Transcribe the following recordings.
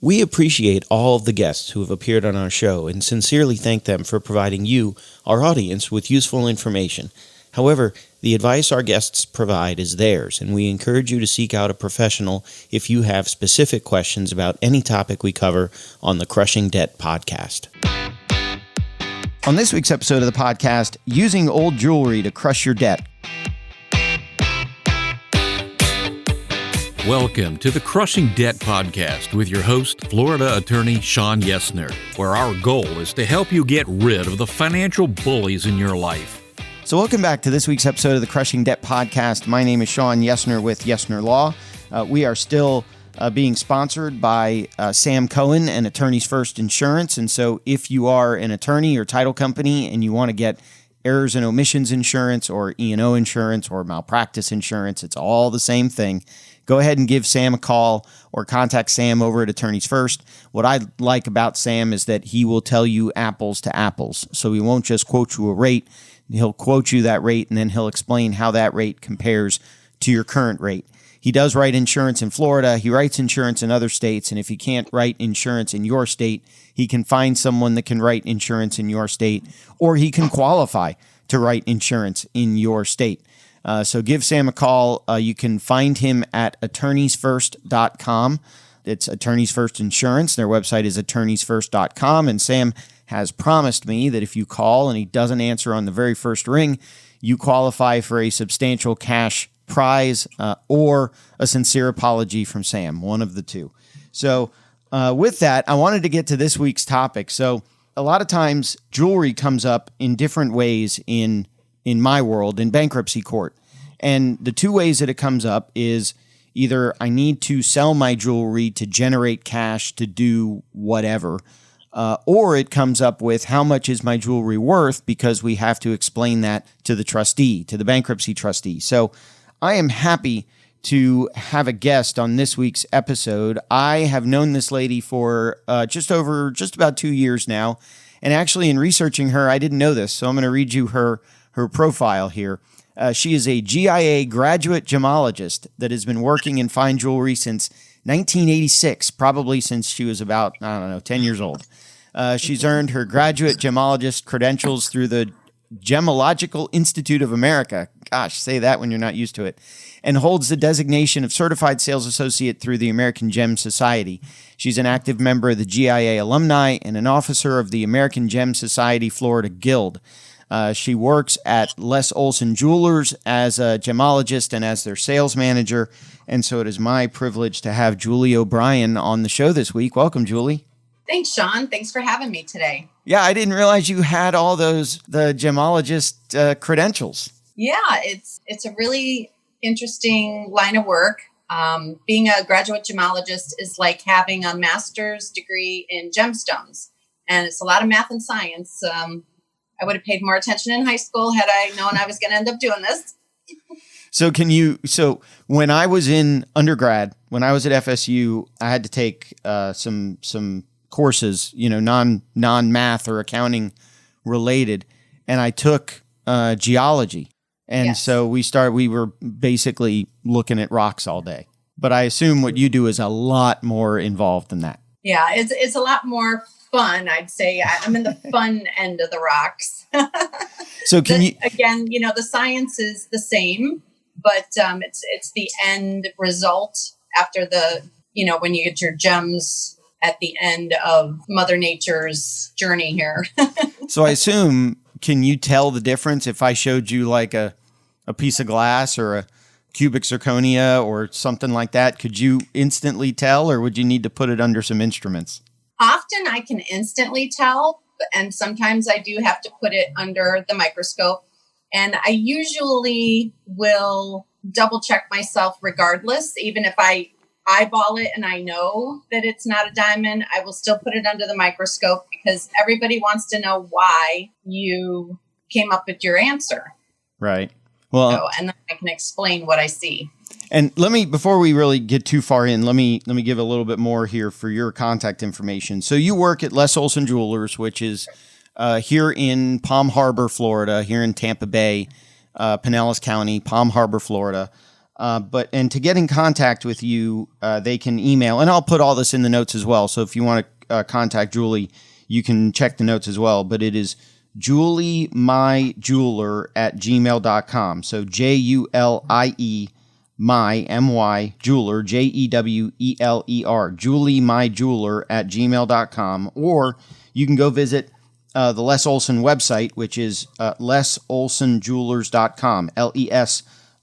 We appreciate all of the guests who have appeared on our show and sincerely thank them for providing you, our audience, with useful information. However, the advice our guests provide is theirs, and we encourage you to seek out a professional if you have specific questions about any topic we cover on the Crushing Debt podcast. On this week's episode of the podcast, using old jewelry to crush your debt. Welcome to the Crushing Debt Podcast with your host, Florida attorney Sean Yesner, where our goal is to help you get rid of the financial bullies in your life. So welcome back to this week's episode of the Crushing Debt Podcast. My name is Sean Yesner with Yesner Law. We are still being sponsored by Sam Cohen and Attorneys First Insurance. And so if you are an attorney or title company and you want to get errors and omissions insurance or E&O insurance or malpractice insurance, it's all the same thing. Go ahead and give Sam a call or contact Sam over at Attorneys First. What I like about Sam is that he will tell you apples to apples. So he won't just quote you a rate. He'll quote you that rate, and then he'll explain how that rate compares to your current rate. He does write insurance in Florida. He writes insurance in other states. And if he can't write insurance in your state, he can find someone that can write insurance in your state, or he can qualify to write insurance in your state. So give Sam a call. You can find him at attorneysfirst.com. It's Attorneys First Insurance. Their website is attorneysfirst.com. And Sam has promised me that if you call and he doesn't answer on the very first ring, you qualify for a substantial cash prize or a sincere apology from Sam, one of the two. So with that, I wanted to get to this week's topic. So a lot of times jewelry comes up in different ways in my world, in bankruptcy court. And the two ways that it comes up is either I need to sell my jewelry to generate cash to do whatever, or it comes up with how much is my jewelry worth, because we have to explain that to the trustee, to the bankruptcy trustee. So I am happy to have a guest on this week's episode. I have known this lady for just about 2 years now. And actually in researching her, I didn't know this. So I'm going to read you her profile here. She is a GIA graduate gemologist that has been working in fine jewelry since 1986, probably since she was about, 10 years old. She's earned her graduate gemologist credentials through the Gemological Institute of America. Gosh, say that when you're not used to it. And holds the designation of Certified Sales Associate through the American Gem Society. She's an active member of the GIA alumni and an officer of the American Gem Society Florida Guild. She works at Les Olson Jewelers as a gemologist and as their sales manager. And so it is my privilege to have Julie O'Brien on the show this week. Welcome, Julie. Thanks, Sean. Thanks for having me today. Yeah, I didn't realize you had all the gemologist credentials. Yeah, it's a really interesting line of work. Being a graduate gemologist is like having a master's degree in gemstones. And it's a lot of math and science. I would have paid more attention in high school had I known I was going to end up doing this. So when I was in undergrad, when I was at FSU, I had to take some courses, non-math or accounting related, and I took geology. And yes. So we were basically looking at rocks all day. But I assume what you do is a lot more involved than that. Yeah, it's a lot more fun, I'd say. I'm in the fun end of the rocks. So again, the science is the same, but it's the end result after when you get your gems at the end of Mother Nature's journey here. So I assume, can you tell the difference if I showed you like a piece of glass or a cubic zirconia or something like that? Could you instantly tell, or would you need to put it under some instruments? Often I can instantly tell, and sometimes I do have to put it under the microscope. And I usually will double check myself regardless. Even if I eyeball it and I know that it's not a diamond, I will still put it under the microscope because everybody wants to know why you came up with your answer. Right. Well, and then I can explain what I see. And before we really get too far in, let me give a little bit more here for your contact information. So you work at Les Olson Jewelers, which is here in Palm Harbor, Florida, here in Tampa Bay, Pinellas County, Palm Harbor, Florida. And to get in contact with you, they can email, and I'll put all this in the notes as well. So if you want to contact Julie, you can check the notes as well. But it is juliemyjeweler@gmail.com. So JULIE my MY jeweler, JEWELER, juliemyjeweler@gmail.com. Or you can go visit the Les Olson website, which is lesolsonjewelers.com,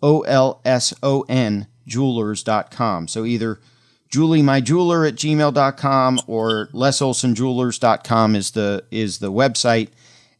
LESOLSON jewelers.com. So either juliemyjeweler@gmail.com or lesolsonjewelers.com is the website.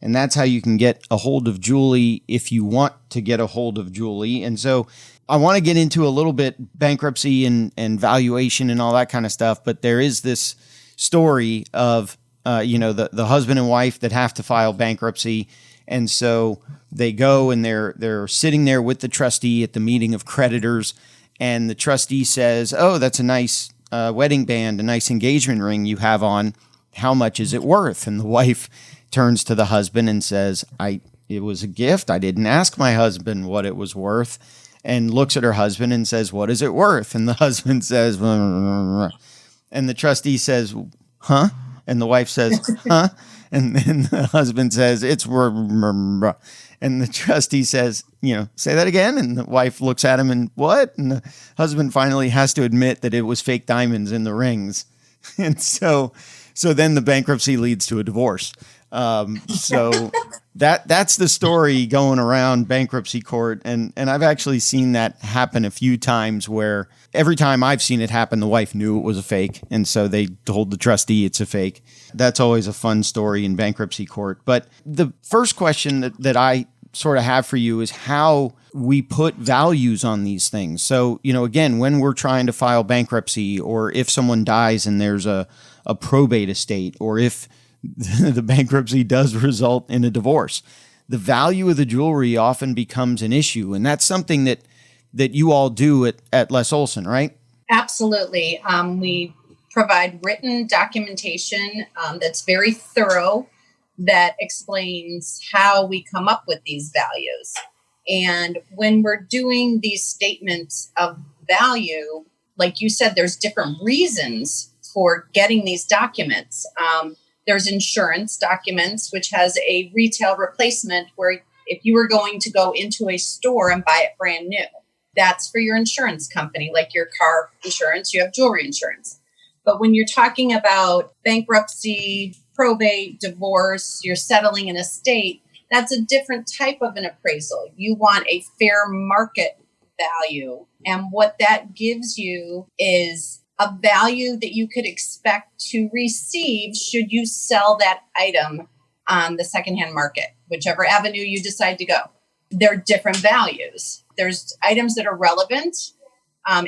And that's how you can get a hold of Julie if you want to get a hold of Julie. And so I want to get into a little bit bankruptcy and valuation and all that kind of stuff. But there is this story of, the husband and wife that have to file bankruptcy. And so they go and they're sitting there with the trustee at the meeting of creditors. And the trustee says, "Oh, that's a nice wedding band, a nice engagement ring you have on. How much is it worth?" And the wife turns to the husband and says, "It was a gift. I didn't ask my husband what it was worth." And looks at her husband and says, "What is it worth?" And the husband says, "And the trustee says, huh?" And the wife says, "Huh?" And then the husband says, "It's," and the trustee says, "Say that again." And the wife looks at him and, "What?" And the husband finally has to admit that it was fake diamonds in the rings. And so then the bankruptcy leads to a divorce. So that's the story going around bankruptcy court. And I've actually seen that happen a few times, where every time I've seen it happen, the wife knew it was a fake. And so they told the trustee it's a fake. That's always a fun story in bankruptcy court. But the first question that I sort of have for you is how we put values on these things. So, again, when we're trying to file bankruptcy, or if someone dies and there's a probate estate, or if the bankruptcy does result in a divorce, the value of the jewelry often becomes an issue. And that's something that you all do at Les Olson, right? Absolutely. We provide written documentation that's very thorough, that explains how we come up with these values. And when we're doing these statements of value, like you said, there's different reasons for getting these documents. There's insurance documents, which has a retail replacement, where if you were going to go into a store and buy it brand new, that's for your insurance company. Like your car insurance, you have jewelry insurance. But when you're talking about bankruptcy, probate, divorce, you're settling an estate, that's a different type of an appraisal. You want a fair market value. And what that gives you is a value that you could expect to receive should you sell that item on the secondhand market, whichever avenue you decide to go. There are different values. There's items that are relevant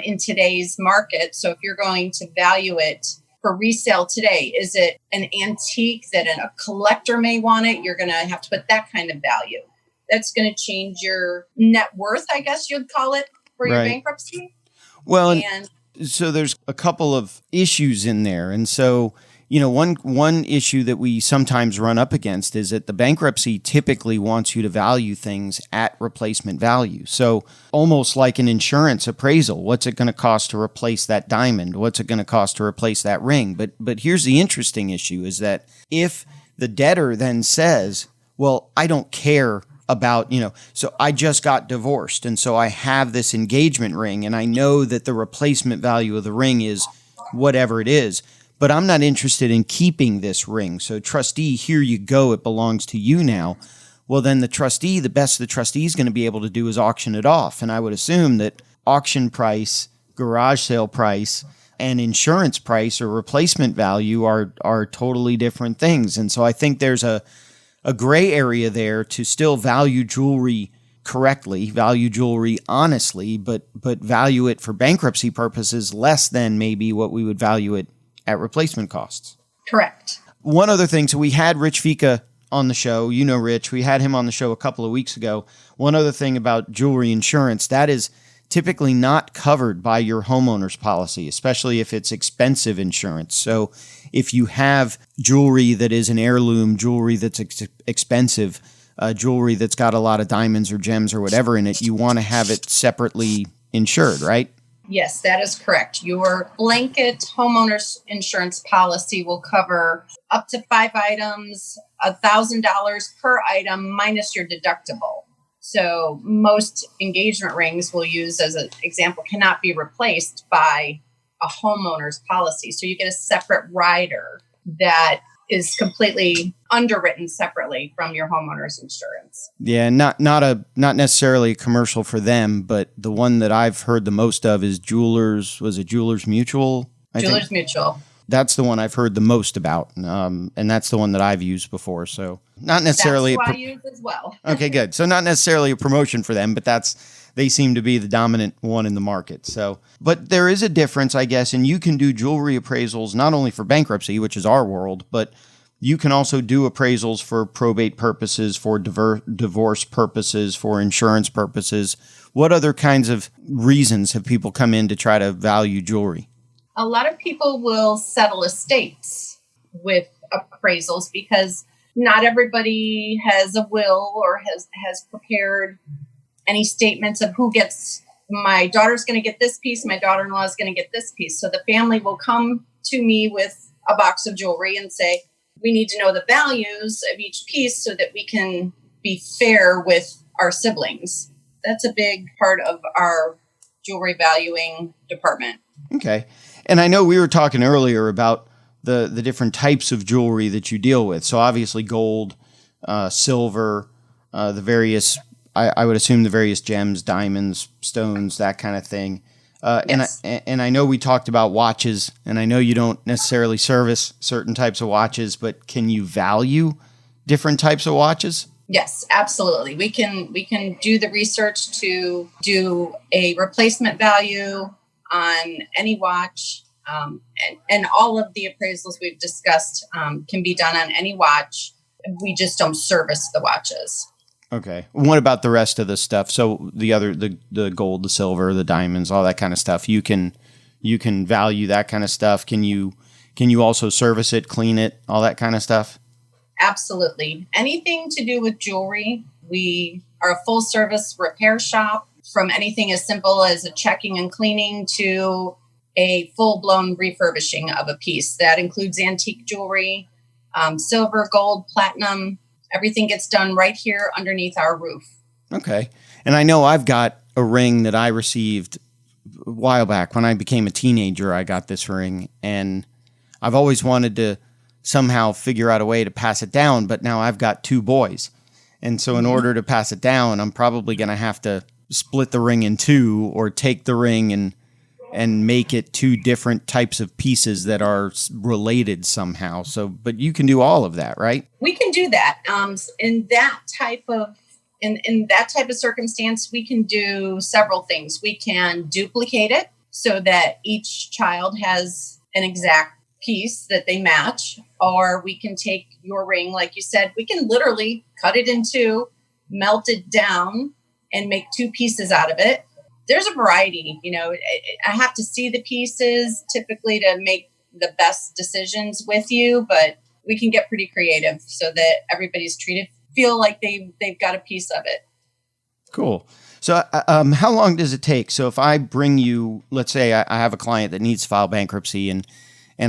in today's market. So if you're going to value it for resale today, is it an antique that a collector may want it? You're going to have to put that kind of value. That's going to change your net worth, I guess you'd call it, for your bankruptcy. Well, so there's a couple of issues in there. And so, one issue that we sometimes run up against is that the bankruptcy typically wants you to value things at replacement value. So almost like an insurance appraisal, what's it going to cost to replace that diamond? What's it going to cost to replace that ring? But here's the interesting issue, is that if the debtor then says, "Well, I don't care about, so I just got divorced, and so I have this engagement ring, and I know that the replacement value of the ring is whatever it is, but I'm not interested in keeping this ring. So trustee, here you go. It belongs to you now." Well, then the best the trustee is going to be able to do is auction it off. And I would assume that auction price, garage sale price, and insurance price or replacement value are totally different things. And so I think there's a gray area there to still value jewelry correctly, value jewelry honestly, but value it for bankruptcy purposes less than maybe what we would value it at replacement costs. Correct. One other thing, so we had Rich Fika on the show. Rich, we had him on the show a couple of weeks ago. One other thing about jewelry insurance, that is typically not covered by your homeowner's policy, especially if it's expensive insurance. So if you have jewelry that is an heirloom, jewelry that's expensive, jewelry that's got a lot of diamonds or gems or whatever in it, you want to have it separately insured, right? Yes, that is correct. Your blanket homeowners insurance policy will cover up to 5 items, $1,000 per item minus your deductible. So most engagement rings we'll use as an example cannot be replaced by a homeowner's policy. So you get a separate rider that is completely underwritten separately from your homeowner's insurance. Yeah, not necessarily a commercial for them, but the one that I've heard the most of is Jewelers. Was it Jewelers Mutual? Jewelers Mutual. That's the one I've heard the most about, and that's the one that I've used before. So not necessarily. That's who I use as well. Okay, good. So not necessarily a promotion for them, but they seem to be the dominant one in the market. So, but there is a difference, I guess, and you can do jewelry appraisals not only for bankruptcy, which is our world, but you can also do appraisals for probate purposes, for divorce purposes, for insurance purposes. What other kinds of reasons have people come in to try to value jewelry? A lot of people will settle estates with appraisals because not everybody has a will or has prepared any statements of who gets, my daughter's going to get this piece, my daughter-in-law is going to get this piece. So the family will come to me with a box of jewelry and say, we need to know the values of each piece so that we can be fair with our siblings. That's a big part of our jewelry valuing department. Okay. And I know we were talking earlier about the different types of jewelry that you deal with. So obviously gold, silver, the various, I would assume the various gems, diamonds, stones, that kind of thing. Yes. And I know we talked about watches, and I know you don't necessarily service certain types of watches, but can you value different types of watches? Yes, absolutely. We can do the research to do a replacement value on any watch, and all of the appraisals we've discussed can be done on any watch. We just don't service the watches. Okay. What about the rest of the stuff? So the gold, the silver, the diamonds, all that kind of stuff. You can value that kind of stuff. Can you also service it, clean it, all that kind of stuff? Absolutely. Anything to do with jewelry, we are a full service repair shop, from anything as simple as a checking and cleaning to a full-blown refurbishing of a piece. That includes antique jewelry, silver, gold, platinum. Everything gets done right here underneath our roof. Okay. And I know I've got a ring that I received a while back. When I became a teenager, I got this ring, and I've always wanted to somehow figure out a way to pass it down, but now I've got 2 boys. And so in order to pass it down, I'm probably going to have to split the ring in 2 or take the ring and make it 2 different types of pieces that are related somehow. So, but you can do all of that, right? We can do that. In that type of circumstance, we can do several things. We can duplicate it so that each child has an exact piece that they match, or we can take your ring, like you said, we can literally cut it in 2, melt it down, and make 2 pieces out of it. There's a variety, I have to see the pieces typically to make the best decisions with you, but we can get pretty creative so that everybody's feel like they've got a piece of it. Cool. So how long does it take? So if I bring you, let's say I have a client that needs to file bankruptcy and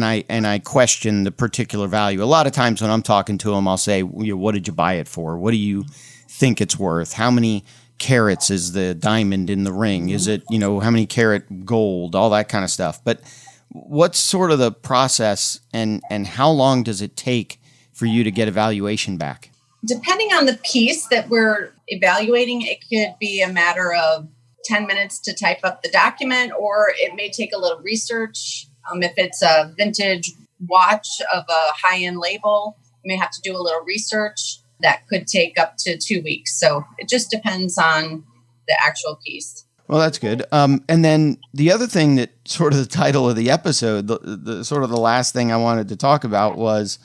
I question the particular value. A lot of times when I'm talking to them, I'll say, what did you buy it for? What do you think it's worth? How many carats is the diamond in the ring? Is it, how many carat gold, all that kind of stuff. But what's sort of the process and how long does it take for you to get a valuation back? Depending on the piece that we're evaluating, it could be a matter of 10 minutes to type up the document, or it may take a little research. If it's a vintage watch of a high-end label, you may have to do a little research. That could take up to 2 weeks. So it just depends on the actual piece. Well, that's good. And then the other thing that sort of the title of the episode, the sort of the last thing I wanted to talk about was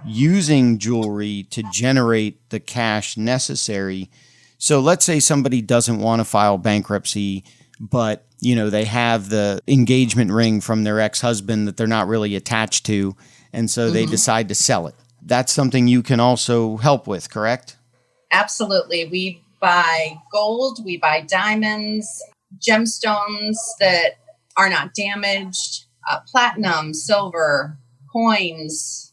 using jewelry to generate the cash necessary. So let's say somebody doesn't want to file bankruptcy, but they have the engagement ring from their ex-husband that they're not really attached to, and so they decide to sell it. That's something you can also help with, correct? Absolutely. We buy gold, we buy diamonds. gemstones that are not damaged, platinum, silver, coins.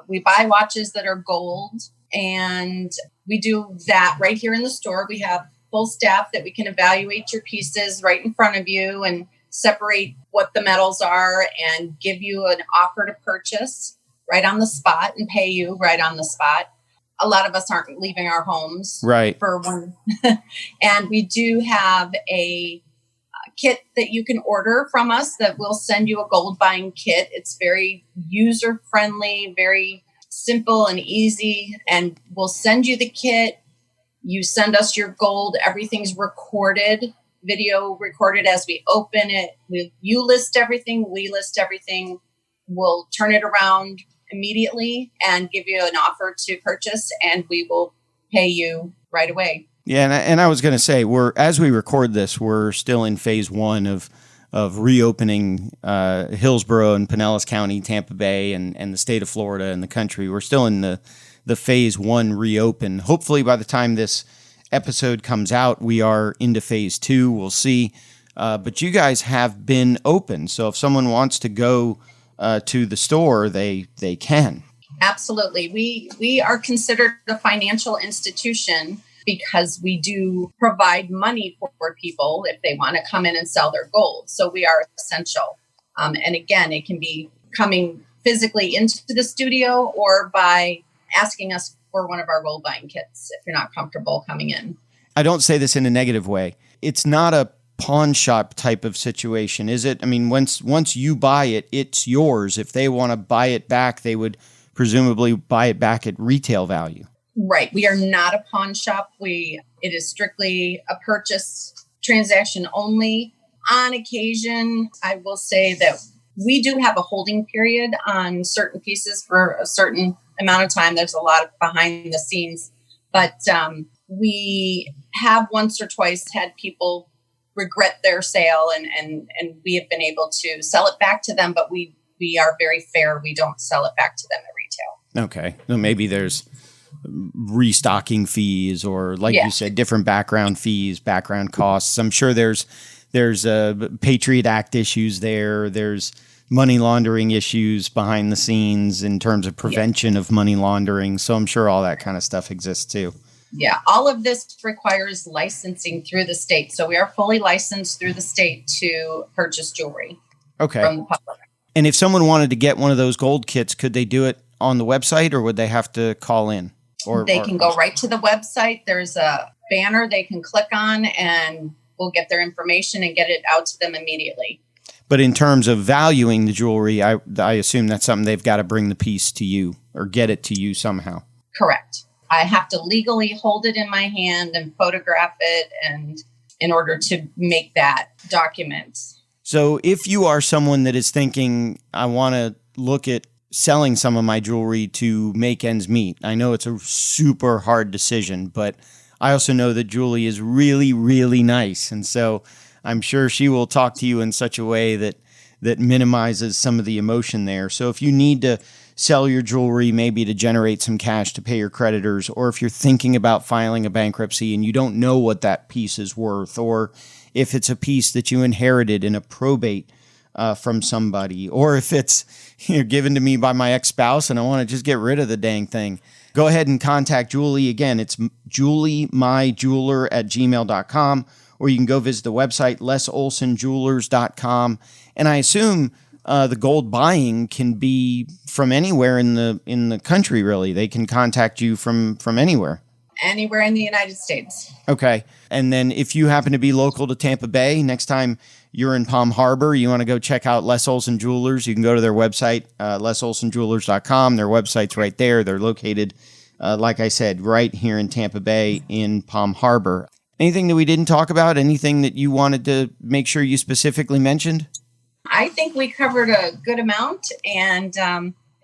We buy watches that are gold, and we do that right here in the store. We have full staff that we can evaluate your pieces right in front of you and separate what the metals are and give you an offer to purchase right on the spot and pay you right on the spot. A lot of us aren't leaving our homes right for one. And we do have a kit that you can order from us that will send you a gold buying kit. It's very user friendly, very simple and easy. And we'll send you the kit. You send us your gold. Everything's recorded, video recorded as we open it. You list everything. We list everything. We'll turn it around immediately and give you an offer to purchase, and we will pay you right away. Yeah, and I was going to say, as we record this, we're still in phase one of reopening Hillsborough and Pinellas County, Tampa Bay, and the state of Florida and the country. We're still in the phase one reopen. Hopefully, by the time this episode comes out, we are into phase two. We'll see. But you guys have been open, so if someone wants to go to the store, they can. Absolutely. We are considered a financial institution because we do provide money for people if they want to come in and sell their gold. So we are essential. And again, it can be coming physically into the studio or by asking us for one of our gold buying kits if you're not comfortable coming in. I don't say this in a negative way. It's not a pawn shop type of situation, is it? I mean, once you buy it, it's yours. If they want to buy it back, they would presumably buy it back at retail value. Right. We are not a pawn shop. It is strictly a purchase transaction only. On occasion, I will say that we do have a holding period on certain pieces for a certain amount of time. There's a lot of behind the scenes, but we have once or twice had people regret their sale and we have been able to sell it back to them, but we are very fair. We don't sell it back to them at retail. Okay. So maybe there's restocking fees or like you said, different background fees, background costs. I'm sure there's Patriot Act issues there. There's money laundering issues behind the scenes in terms of prevention of money laundering. So I'm sure all that kind of stuff exists too. Yeah, all of this requires licensing through the state. So we are fully licensed through the state to purchase jewelry from the public. And if someone wanted to get one of those gold kits, could they do it on the website or would they have to call in? They can go right to the website. There's a banner they can click on and we'll get their information and get it out to them immediately. But in terms of valuing the jewelry, I assume that's something they've got to bring the piece to you or get it to you somehow. Correct. I have to legally hold it in my hand and photograph it and in order to make that document. So if you are someone that is thinking, I want to look at selling some of my jewelry to make ends meet, I know it's a super hard decision, but I also know that Julie is really, really nice. And so I'm sure she will talk to you in such a way that minimizes some of the emotion there. So if you need to sell your jewelry, maybe to generate some cash to pay your creditors, or if you're thinking about filing a bankruptcy and you don't know what that piece is worth, or if it's a piece that you inherited in a probate from somebody, or if it's given to me by my ex-spouse and I want to just get rid of the dang thing, go ahead and contact Julie. Again, it's juliemyjeweler@gmail.com, or you can go visit the website, lesolsonjewelers.com. And I assume the gold buying can be from anywhere in the country, really. They can contact you from anywhere. Anywhere in the United States. Okay. And then if you happen to be local to Tampa Bay, next time you're in Palm Harbor, you want to go check out Les Olson Jewelers, you can go to their website, lesolsonjewelers.com. Their website's right there. They're located, like I said, right here in Tampa Bay in Palm Harbor. Anything that we didn't talk about? Anything that you wanted to make sure you specifically mentioned? I think we covered a good amount. And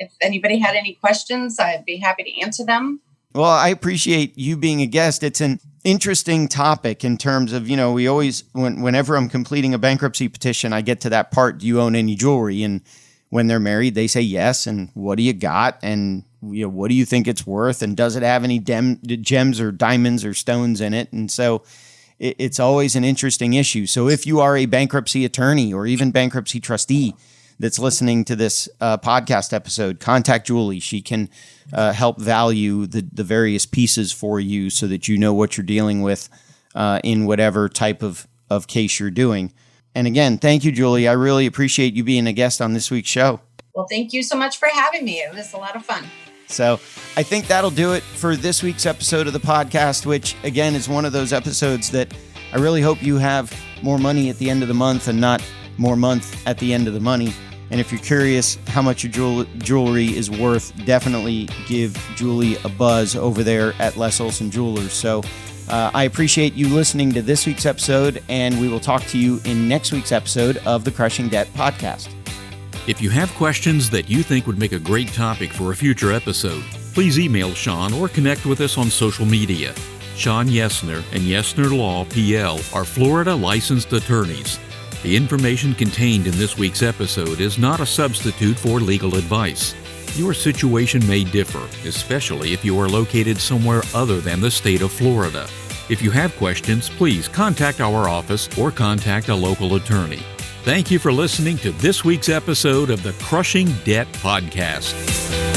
if anybody had any questions, I'd be happy to answer them. Well, I appreciate you being a guest. It's an interesting topic in terms of, we always, whenever I'm completing a bankruptcy petition, I get to that part, do you own any jewelry? And when they're married, they say yes. And what do you got? And what do you think it's worth? And does it have any gems or diamonds or stones in it? And so it's always an interesting issue. So if you are a bankruptcy attorney or even bankruptcy trustee that's listening to this podcast episode, contact Julie. She can help value the various pieces for you so that you know what you're dealing with in whatever type of case you're doing. And again, thank you, Julie. I really appreciate you being a guest on this week's show. Well, thank you so much for having me. It was a lot of fun. So I think that'll do it for this week's episode of the podcast, which again is one of those episodes that I really hope you have more money at the end of the month and not more month at the end of the money. And if you're curious how much your jewelry is worth, definitely give Julie a buzz over there at Les Olson Jewelers. So I appreciate you listening to this week's episode, and we will talk to you in next week's episode of the Crushing Debt Podcast. If you have questions that you think would make a great topic for a future episode, please email Sean or connect with us on social media. Sean Yesner and Yesner Law, PL, are Florida licensed attorneys. The information contained in this week's episode is not a substitute for legal advice. Your situation may differ, especially if you are located somewhere other than the state of Florida. If you have questions, please contact our office or contact a local attorney. Thank you for listening to this week's episode of the Crushing Debt Podcast.